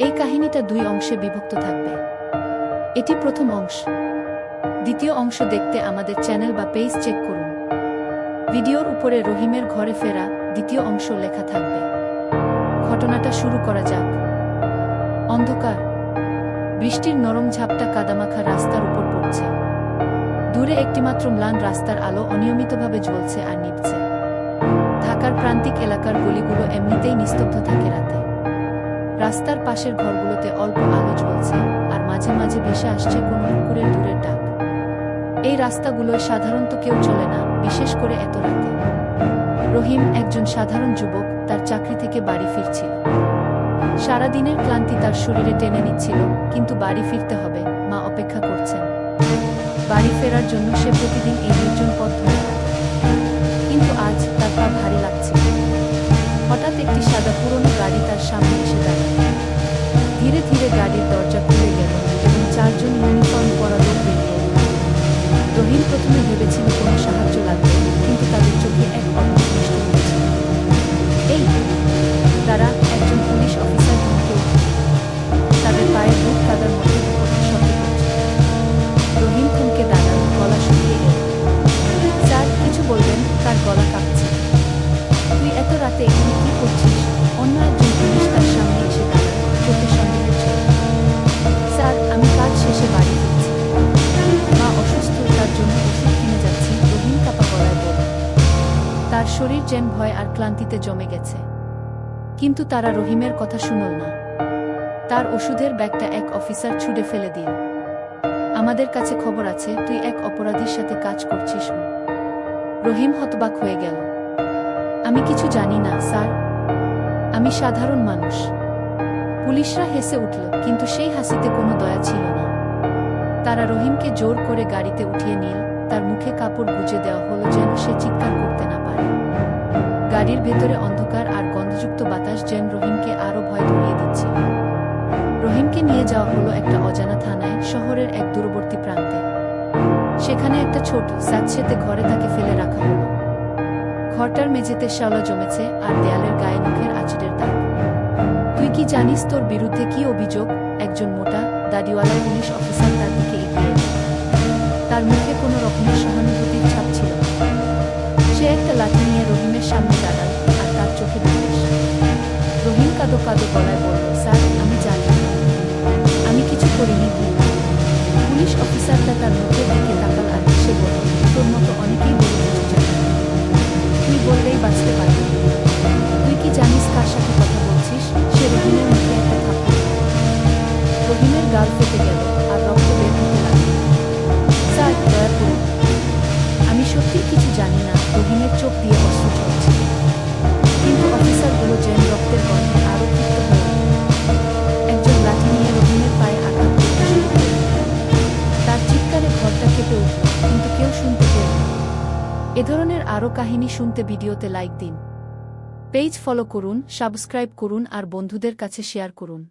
এই কাহিনীটা দুই অংশে বিভক্ত থাকবে। এটি প্রথম অংশ। দ্বিতীয় অংশ দেখতে আমাদের চ্যানেল বা পেজ চেক করুন। ভিডিওর উপরে রহিমের ঘরে ফেরা দ্বিতীয় অংশ লেখা থাকবে। ঘটনাটা শুরু করা যাক। অন্ধকার, বৃষ্টির নরম ঝাপটা কাদামাখা রাস্তার উপর পড়ছে। দূরে একটিমাত্র ম্লান রাস্তার আলো অনিয়মিতভাবে জ্বলছে আর নিভছে। ঢাকার প্রান্তিক এলাকার গলিগুলো এমনিতেই নিস্তব্ধ থাকে রাতে। রাস্তার পাশের ঘরগুলোতে অল্প আলো জ্বলছে, আর মাঝে মাঝে ভেসে আসছে কোনো কুকুরের দূরের ডাক। এই রাস্তাগুলোয় সাধারণত কেউ চলে না, বিশেষ করে এত রাতে। রহিম একজন সাধারণ যুবক, তার চাকরি থেকে বাড়ি ফিরছিল। সারাদিনের ক্লান্তি তার শরীরে টেনে নিচ্ছিল, কিন্তু বাড়ি ফিরতে হবে, মা অপেক্ষা করছেন। বাড়ি ফেরার জন্য সে প্রতিদিন এই নির্জন পথ ধরে হাঁটে। কিন্তু আজ তার পা ভারী লাগছে। হঠাৎ একটি সাদা পুরনো গাড়ি তার সামনে এসে দাঁড়ায়। ধীরে ধীরে গাড়ির দরজা খুলে গেল এবং চারজন ইউনিফর্ম পরা লোক বেরিয়ে এল। রহিম প্রথমে ভেবেছিল কোনো সাহায্য লাগবে, কিন্তু তাদের চোখে এক অদ্ভুত মিষ্টি ছিল। এই তারা একজন পুলিশ অফিসার ধমকে উঠল। তাদের পায়ের বুট কাদার মধ্যে শব্দ করছে। রহিম থমকে দাঁড়াল, গলা শুকিয়ে এল। স্যার, কিছু বলবেন? তার গলা কাঁপছে। তুই এত রাতে এখানে কি করছিস? অন্য একজন পুলিশ তার সামনে এসে দাঁড়াল, চোখে সন্দেহের ছিল। স্যার, আমি কাজ শেষে বাড়ি ফিরছি। মা অসুস্থ, তার জন্য ওষুধ কিনে যাচ্ছি, রহিম কাঁপা গলায় বলল। তার শরীর যেন ভয় আর ক্লান্তিতে জমে গেছে। কিন্তু তারা রহিমের কথা শুনল না। তার ওষুধের ব্যাগটা এক অফিসার ছুঁড়ে ফেলে দিল। আমাদের কাছে খবর আছে তুই এক অপরাধীর সাথে কাজ করছিস। রহিম হতবাক হয়ে গেল। আমি কিছু জানি না স্যার, আমি সাধারণ মানুষ। পুলিশরা হেসে উঠল, কিন্তু সেই হাসিতে কোনো দয়া ছিল না। তারা রহিমকে জোর করে গাড়িতে উঠিয়ে নিল। তার মুখে কাপড় গুজে দেওয়া হলো যেন সে চিৎকার করতে না পারে। গাড়ির ভেতরে অন্ধকার আর গন্ধযুক্ত বাতাস যেন রহিমকে আরো ভয় ধরিয়ে দিচ্ছিল। রহিমকে নিয়ে যাওয়া হলো একটা অজানা থানায়, শহরের এক দূরবর্তী প্রান্তে। সেখানে একটা ছোট স্যাঁতসেঁতে ঘরে তাকে ফেলে রাখা হলো। ঘরটার মেঝেতে শ্যাওলা জমেছে আর দেয়ালের গায়ে নখের আঁচড়ের দাগ। তুই কি জানিস তোর বিরুদ্ধে কি অভিযোগ? একজন মোটা দাড়িওয়ালা পুলিশ অফিসার তার দিকে এগিয়ে এল। তার মুখে কোনো রকমের সহানুভূতির ছাপ ছিল না। সে একটা লাঠি নিয়ে রহিমের সামনে দাঁড়াল, আর তার চোখে বিদ্বেষ। রহিম কাঁদো কাঁদো গলায় বলল, স্যার, আমি জানি না, আমি কিছু করিনি। পুলিশ অফিসারটা তার মুখের দিকে তাকাল আর হেসে বলল, তোর মতো অনেকেই বলে কিছু জানে। তুই বললেই বাঁচতে পারবি। তুই কি জানিস কার সাথে কথা বলছিস? সে রহিমের মুখে একটা থাপ্পড়। রহিমের গাল ফেটে গেল আর রক্ত বের হতে লাগল। স্যার, দয়া করুন, আমি সত্যিই কিছু জানি না। রহিমের চোখ দিয়ে অশ্রু ঝরছে। কিন্তু অফিসারগুলো যেন রক্তের গন্ধে আরো ক্ষিপ্ত হয়ে উঠল। একজন লাঠি নিয়ে রহিমের পায়ে আঘাত করতে শুরু করল। তার চিৎকারে ঘরটা কেঁপে উঠল, কিন্তু কেউ শুনতে পেল না। এ ধরনের আরও কাহিনী শুনতে ভিডিওতে লাইক দিন, পেজ ফলো করুন, সাবস্ক্রাইব করুন আর বন্ধুদের কাছে শেয়ার করুন।